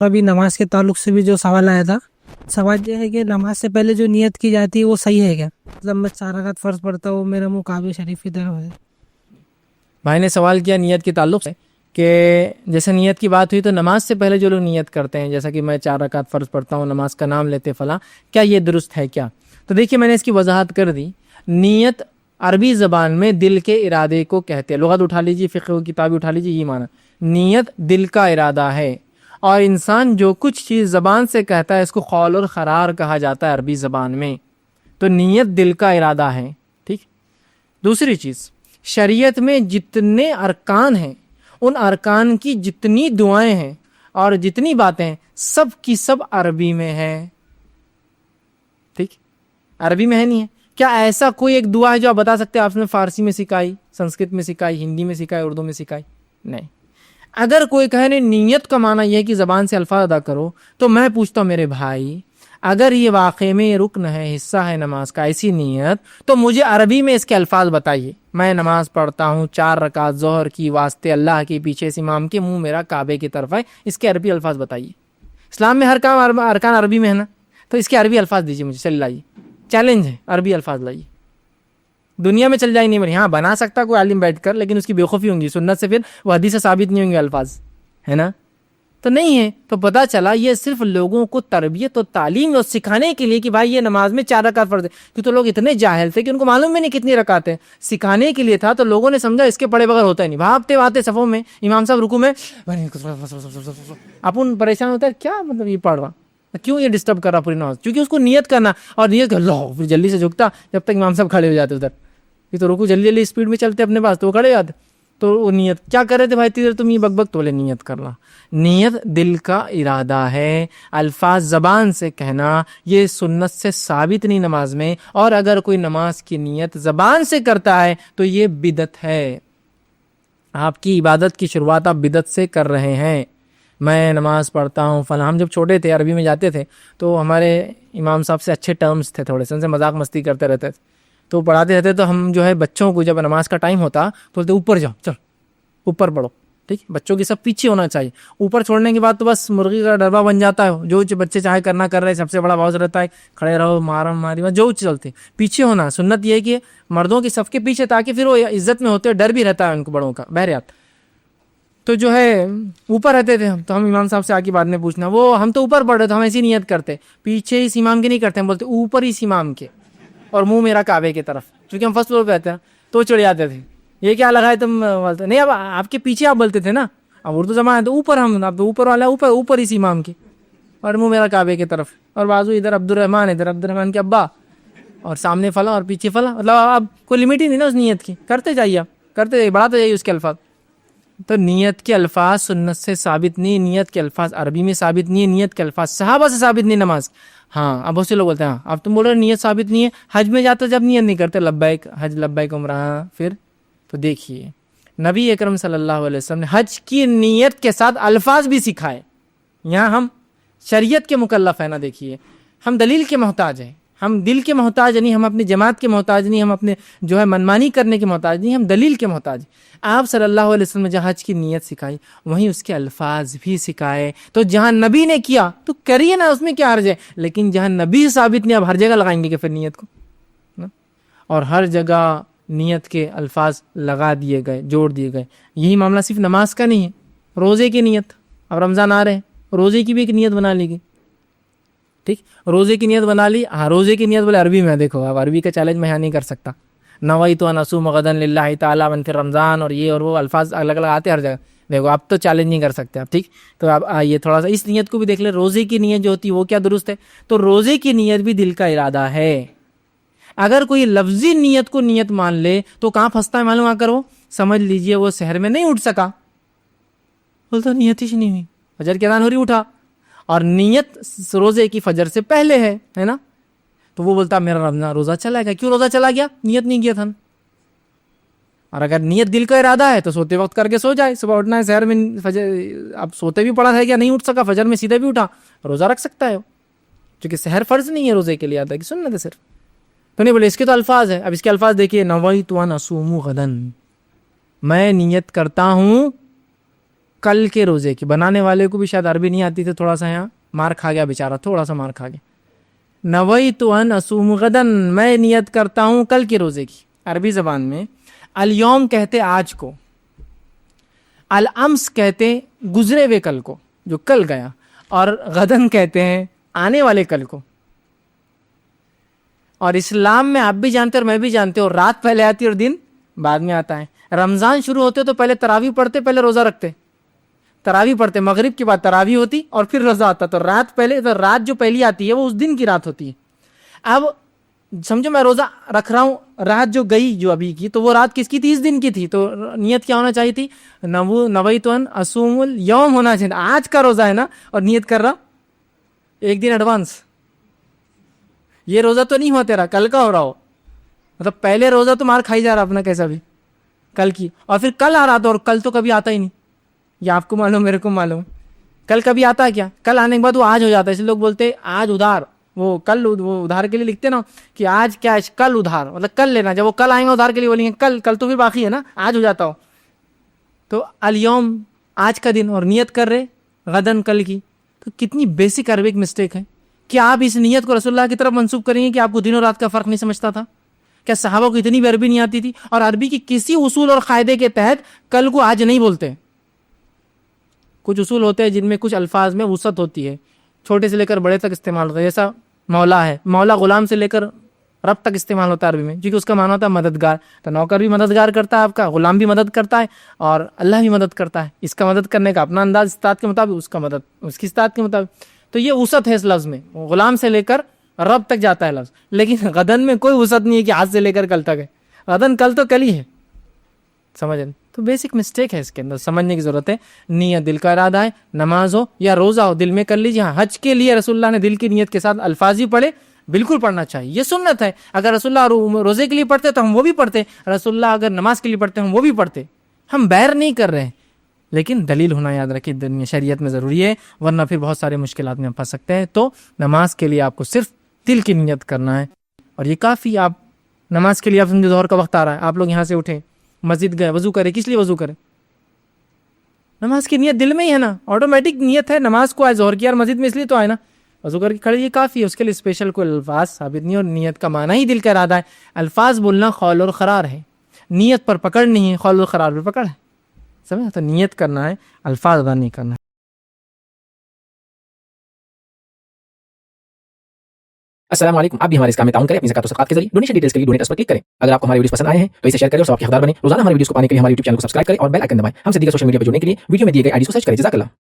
ابھی نماز کے تعلق سے بھی جو سوال آیا تھا، سوال یہ ہے کہ نماز سے پہلے جو نیت کی جاتی ہے وہ صحیح ہے کیا؟ مطلب میں 4 رکعت فرض پڑھتا ہوں، میرا منہ کعبہ شریف کی طرف ہے۔ بھائی نے سوال کیا نیت کے تعلق سے کہ جیسے نیت کی بات ہوئی تو نماز سے پہلے جو لوگ نیت کرتے ہیں، جیسا کہ میں 4 رکعت فرض پڑھتا ہوں، نماز کا نام لیتے فلاں، کیا یہ درست ہے کیا؟ تو دیکھیے میں نے اس کی وضاحت کر دی۔ نیت عربی زبان میں دل کے ارادے کو کہتے ہیں۔ لغت اٹھا لیجیے، فقہ کی کتاب اٹھا لیجیے، یہ معنی نیت دل کا ارادہ ہے، اور انسان جو کچھ چیز زبان سے کہتا ہے اس کو قول اور قرار کہا جاتا ہے عربی زبان میں۔ تو نیت دل کا ارادہ ہے، ٹھیک۔ دوسری چیز، شریعت میں جتنے ارکان ہیں، ان ارکان کی جتنی دعائیں ہیں اور جتنی باتیں ہیں، سب کی سب عربی میں ہے، ٹھیک، عربی میں ہے نہیں ہے۔ کیا ایسا کوئی ایک دعا ہے جو آپ بتا سکتے ہیں آپ نے فارسی میں سکھائی، سنسکرت میں سکھائی، ہندی میں سکھائی، اردو میں سکھائی؟ نہیں۔ اگر کوئی کہے نہیں نیت کا معنی یہ ہے کہ زبان سے الفاظ ادا کرو، تو میں پوچھتا ہوں میرے بھائی، اگر یہ واقعے میں رکن ہے، حصہ ہے نماز کا، ایسی نیت، تو مجھے عربی میں اس کے الفاظ بتائیے۔ میں نماز پڑھتا ہوں 4 رکعت ظہر کی، واسطے اللہ کے، پیچھے اس امام کے، منہ میرا کعبے کی طرف ہے، اس کے عربی الفاظ بتائیے۔ اسلام میں ہر کام ارکان عربی میں ہے نا، تو اس کے عربی الفاظ دیجیے مجھے، چل لائیے، چیلنج ہے، عربی الفاظ لائیے۔ دنیا میں چل جائے نہیں بنی، ہاں بنا سکتا کوئی عالم بیٹھ کر، لیکن اس کی بےخوفی ہوں گی، سنت سے پھر وہ حدیث سے ثابت نہیں ہوں گے الفاظ، ہے نا، تو نہیں ہے۔ تو پتہ چلا یہ صرف لوگوں کو تربیت اور تعلیم اور سکھانے کے لیے کہ بھائی یہ نماز میں 4 رکعت فرض ہے، کیوں تو لوگ اتنے جاہل تھے کہ ان کو معلوم بھی نہیں کتنی رکعت ہے، سکھانے کے لیے تھا، تو لوگوں نے سمجھا اس کے پڑھے بغیر ہوتا ہی نہیں، بھاگتے بھاگتے صفوں میں، امام صاحب رکوع میں، اپن پریشان ہوتا ہے کیا مطلب یہ پڑھ رہا، کیوں یہ ڈسٹرب کر رہا پوری نماز، کیونکہ اس کو نیت کرنا، اور نیت کر لو پھر جلدی سے جھکتا جب تک امام صاحب کھڑے ہو جاتے ادھر، یہ تو رکوع جلدی جلدی اسپیڈ میں چلتے اپنے پاس، تو وہ کھڑے ہو جاتے، تو وہ نیت کیا کر رہے تھے بھائی تیرے تم یہ بک بک، تو بولے نیت کرنا۔ نیت دل کا ارادہ ہے، الفاظ زبان سے کہنا یہ سنت سے ثابت نہیں نماز میں، اور اگر کوئی نماز کی نیت زبان سے کرتا ہے تو یہ بدعت ہے، آپ کی عبادت کی شروعات آپ بدعت سے کر رہے ہیں۔ میں نماز پڑھتا ہوں فلاں، ہم جب چھوٹے تھے عربی میں جاتے تھے تو ہمارے امام صاحب سے اچھے ٹرمز تھے، تھوڑے سے ان سے مذاق مستی کرتے رہتے تھے، تو پڑھاتے رہتے، تو ہم جو ہے بچوں کو جب نماز کا ٹائم ہوتا تو بولتے اوپر جاؤ، چل اوپر پڑھو، ٹھیک، بچوں کی سب پیچھے ہونا چاہیے، اوپر چھوڑنے کے بعد تو بس مرغی کا ڈربہ بن جاتا ہے، جو بچے چاہے کرنا کر رہے، سب سے بڑا باؤس رہتا ہے کھڑے رہو مارم ماری جو چلتے، پیچھے ہونا سنت یہ ہے کہ مردوں کی صف کے پیچھے، تاکہ پھر وہ عزت میں ہوتے، ڈر بھی رہتا ہے ان کو بڑوں کا، بہرحال تو جو ہے اوپر رہتے تھے ہم، تو ہم امام صاحب سے آ کے بعد میں پوچھنا، وہ ہم تو اوپر پڑھ رہے تھے، ہم ایسی نیت کرتے، پیچھے اس امام کے نہیں کرتے، ہم بولتے اوپر اس امام کے، اور منہ میرا کعبے کی طرف، کیونکہ ہم فرسٹ فلور پہ رہتے ہیں، تو چڑھ جاتے تھے، یہ کیا لگا ہے تم بولتے نہیں، اب آپ کے پیچھے آپ بولتے تھے نا، اب اردو زبان ہے تو اوپر، ہم اب اوپر والا اوپر اس امام کے، اور منہ میرا کعبے کی طرف، اور بازو ادھر عبد الرحمن، ادھر عبد الرحمن کے ابا، اور سامنے فلاں اور پیچھے فلاں، مطلب اب کوئی لمٹ ہی نہیں نا اس نیت کی، کرتے جائیے آپ، کرتے جائیے، بڑھاتے جائیے اس کے الفاظ۔ تو نیت کے الفاظ سنت سے ثابت نہیں، نیت کے الفاظ عربی میں ثابت نہیں ہے، نیت کے الفاظ صحابہ سے ثابت نہیں نماز۔ ہاں اب بہت سے لوگ بولتے ہیں ہاں اب تم بول رہے نیت ثابت نہیں ہے، حج میں جاتے جب نیت نہیں کرتے لبیک حج لبیک عمرہ، پھر تو دیکھیے نبی اکرم صلی اللہ علیہ وسلم نے حج کی نیت کے ساتھ الفاظ بھی سکھائے، یہاں ہم شریعت کے مکلف ہیں نا، دیکھیے ہم دلیل کے محتاج ہیں، ہم دل کے محتاج نہیں، ہم اپنی جماعت کے محتاج نہیں، ہم اپنے جو ہے منمانی کرنے کے محتاج نہیں، ہم دلیل کے محتاج۔ آپ صلی اللہ علیہ وسلم نے جہاں حج کی نیت سکھائی وہیں اس کے الفاظ بھی سکھائے، تو جہاں نبی نے کیا تو کریے نا، اس میں کیا حرج ہے، لیکن جہاں نبی ثابت نہیں، اب ہر جگہ لگائیں گے کہ پھر نیت کو، اور ہر جگہ نیت کے الفاظ لگا دیے گئے، جوڑ دیے گئے۔ یہی معاملہ صرف نماز کا نہیں ہے، روزے کی نیت، اب رمضان آ رہے ہیں، روزے کی بھی ایک نیت بنا لی گئی، ٹھیک، روزے کی نیت بنا لی، ہاں روزے کی نیت بولے عربی میں، دیکھو اب عربی کا چیلنج میں یہاں نہیں کر سکتا، نویت ان اصوم غدا للہ تعالی من فی رمضان، اور یہ اور وہ الفاظ الگ الگ آتے ہر جگہ، دیکھو آپ تو چیلنج نہیں کر سکتے آپ، ٹھیک، تو آپ آئیے تھوڑا سا اس نیت کو بھی دیکھ لیں، روزے کی نیت جو ہوتی ہے وہ کیا درست ہے، تو روزے کی نیت بھی دل کا ارادہ ہے۔ اگر کوئی لفظی نیت کو نیت مان لے تو کہاں پھنستا ہے معلوم، آ کر وہ سمجھ لیجئے وہ شہر میں نہیں اٹھ سکا، بولتا نیت ہی نہیں ہوئی، فجر کی اذان ہو رہی اٹھا، اور نیت روزے کی فجر سے پہلے ہے نا، تو وہ بولتا میرا رمضان روزہ چلا گیا، کیوں روزہ چلا گیا، نیت نہیں کیا تھا۔ اور اگر نیت دل کا ارادہ ہے تو سوتے وقت کر کے سو جائے، صبح اٹھنا ہے شہر میں فجر، اب سوتے بھی پڑا ہے کیا نہیں اٹھ سکا، فجر میں سیدھے بھی اٹھا، روزہ رکھ سکتا ہے وہ، کیونکہ سحر فرض نہیں ہے روزے کے لیے، آتا ہے کہ سنت ہے صرف، تو نہیں بولے اس کے تو الفاظ ہے۔ اب اس کے الفاظ دیکھیے، نویت ان اصوم غدا، میں نیت کرتا ہوں کل کے روزے کی. بنانے والے کو بھی شاید عربی نہیں آتی تھی, تھوڑا سا یہاں مار کھا گیا بیچارہ, تھوڑا سا مار کھا گیا. نویت ان اصوم غدن, میں نیت کرتا ہوں کل کے روزے کی. عربی زبان میں الیوم کہتے آج کو, الامس کہتے گزرے ہوئے کل کو جو کل گیا, اور غدن کہتے ہیں آنے والے کل کو. اور اسلام میں آپ بھی جانتے اور میں بھی جانتے ہوں, رات پہلے آتی اور دن بعد میں آتا ہے. رمضان شروع ہوتے تو پہلے تراویح پڑھتے, پہلے روزہ رکھتے, تراویح پڑھتے, مغرب کے بعد تراویح ہوتی اور پھر روزہ آتا. تو رات پہلے, تو رات جو پہلی آتی ہے وہ اس دن کی رات ہوتی ہے. اب سمجھو میں روزہ رکھ رہا ہوں, رات جو گئی جو ابھی کی, تو وہ رات کس کی تھی؟ اس دن کی تھی. تو نیت کیا ہونا چاہیے تھی؟ نویت ان اصوم الیوم ہونا چاہیے. آج کا روزہ ہے نا, اور نیت کر رہا ایک دن ایڈوانس. یہ روزہ تو نہیں ہوا تیرا, کل کا ہو رہا ہو. مطلب پہلے روزہ تو مار کھائی جا رہا اپنا کیسا بھی, کل کی, اور پھر کل آ رہا تھا, اور کل تو کبھی آتا ہی نہیں. یہ آپ کو معلوم, میرے کو معلوم. کل کبھی آتا ہے کیا؟ کل آنے کے بعد وہ آج ہو جاتا ہے. اس لیے لوگ بولتے آج ادھار, وہ کل, وہ ادھار کے لیے لکھتے نا کہ آج کیا ہے, کل ادھار, مطلب کل لینا. جب وہ کل آئیں گے ادھار کے لیے بولیں گے کل, کل تو پھر باقی ہے نا, آج ہو جاتا ہو. تو الیوم آج کا دن, اور نیت کر رہے غدن کل کی. تو کتنی بیسک عربک مسٹیک ہے. کیا آپ اس نیت کو رسول اللہ کی طرف منسوب کریں گے کہ آپ کو دن اور رات کا فرق نہیں سمجھتا تھا؟ کیا صحابہ کو اتنی بھی عربی نہیں آتی تھی؟ اور عربی کی کسی اصول اور قاعدے کے تحت کل کو آج نہیں بولتے. کچھ اصول ہوتے ہیں جن میں کچھ الفاظ میں وسعت ہوتی ہے, چھوٹے سے لے کر بڑے تک استعمال ہوتا ہے. جیسا مولا ہے, مولا غلام سے لے کر رب تک استعمال ہوتا ہے عربی میں, کیونکہ اس کا معنی ہوتا ہے مددگار. تو نوکر بھی مددگار کرتا ہے آپ کا, غلام بھی مدد کرتا ہے, اور اللہ بھی مدد کرتا ہے. اس کا مدد کرنے کا اپنا انداز استطاعت کے مطابق, اس کا مدد اس کی استطاعت کے مطابق. تو یہ وسعت ہے اس لفظ میں, غلام سے لے کر رب تک جاتا ہے لفظ. لیکن غدن میں کوئی وسعت نہیں ہے کہ آج سے لے کر کل تک ہے. غدن کل تو کل ہی ہے, سمجھ. تو بیسک مسٹیک ہے, اس کے اندر سمجھنے کی ضرورت ہے. نیت دل کا ارادہ ہے, نماز ہو یا روزہ ہو دل میں کر لیجیے. ہاں, حج کے لیے رسول اللہ نے دل کی نیت کے ساتھ الفاظ ہی پڑھے, بالکل پڑھنا چاہیے, یہ سنت ہے. اگر رسول اللہ روزے کے لیے پڑھتے تو ہم وہ بھی پڑھتے, رسول اللہ اگر نماز کے لیے پڑھتے ہم وہ بھی پڑھتے. ہم بیر نہیں کر رہے ہیں, لیکن دلیل ہونا یاد رکھیے دنیا شریعت میں ضروری ہے, ورنہ پھر بہت سارے مشکلات میں پھنس سکتے ہیں. تو نماز کے لیے آپ کو صرف دل کی نیت کرنا ہے, اور یہ کافی. آپ نماز کے لیے آپ ظہر کا وقت آ رہا ہے, آپ لوگ یہاں سے اٹھیں, مسجد گئے, وضو کرے. کس لیے وضو کرے؟ نماز کی نیت دل میں ہی ہے نا, آٹومیٹک نیت ہے. نماز کو آج ظہر کیا اور مسجد میں اس لیے تو آئے نا, وضو کر کے کھڑے, یہ کافی ہے. اس کے لیے اسپیشل کوئی الفاظ ثابت نہیں, اور نیت کا معنی ہی دل کا ارادہ ہے. الفاظ بولنا قول اور قرار ہے, نیت پر پکڑ نہیں ہے, قول اور قرار پر پکڑ ہے. سمجھا؟ تو نیت کرنا ہے, الفاظ ادا نہیں کرنا ہے. السلام علیکم. آپ بھی ہمارے اس کام میں تعاون کریں اپنی زکات و صدقات کے ذریعے. ڈونیشن ڈیٹیلز کے لیے ڈونیٹ اس پر کلک کریں. اگر آپ کو ہمارے ویڈیوز پسند آئے ہیں تو اسے شیئر کریں اور ثواب کے حقدار بنیں. روزانہ ہمارے ویڈیوز کو پانے کے لیے ہمارے YouTube چینل کو سبسکرائب کریں اور بیل آئکن دبائیں. ہم سے دیگر سوشل میڈیا پر جڑنے کے لیے ویڈیو میں دیے گئے آئی ڈیز کو سرچ کریں. جزاک اللہ.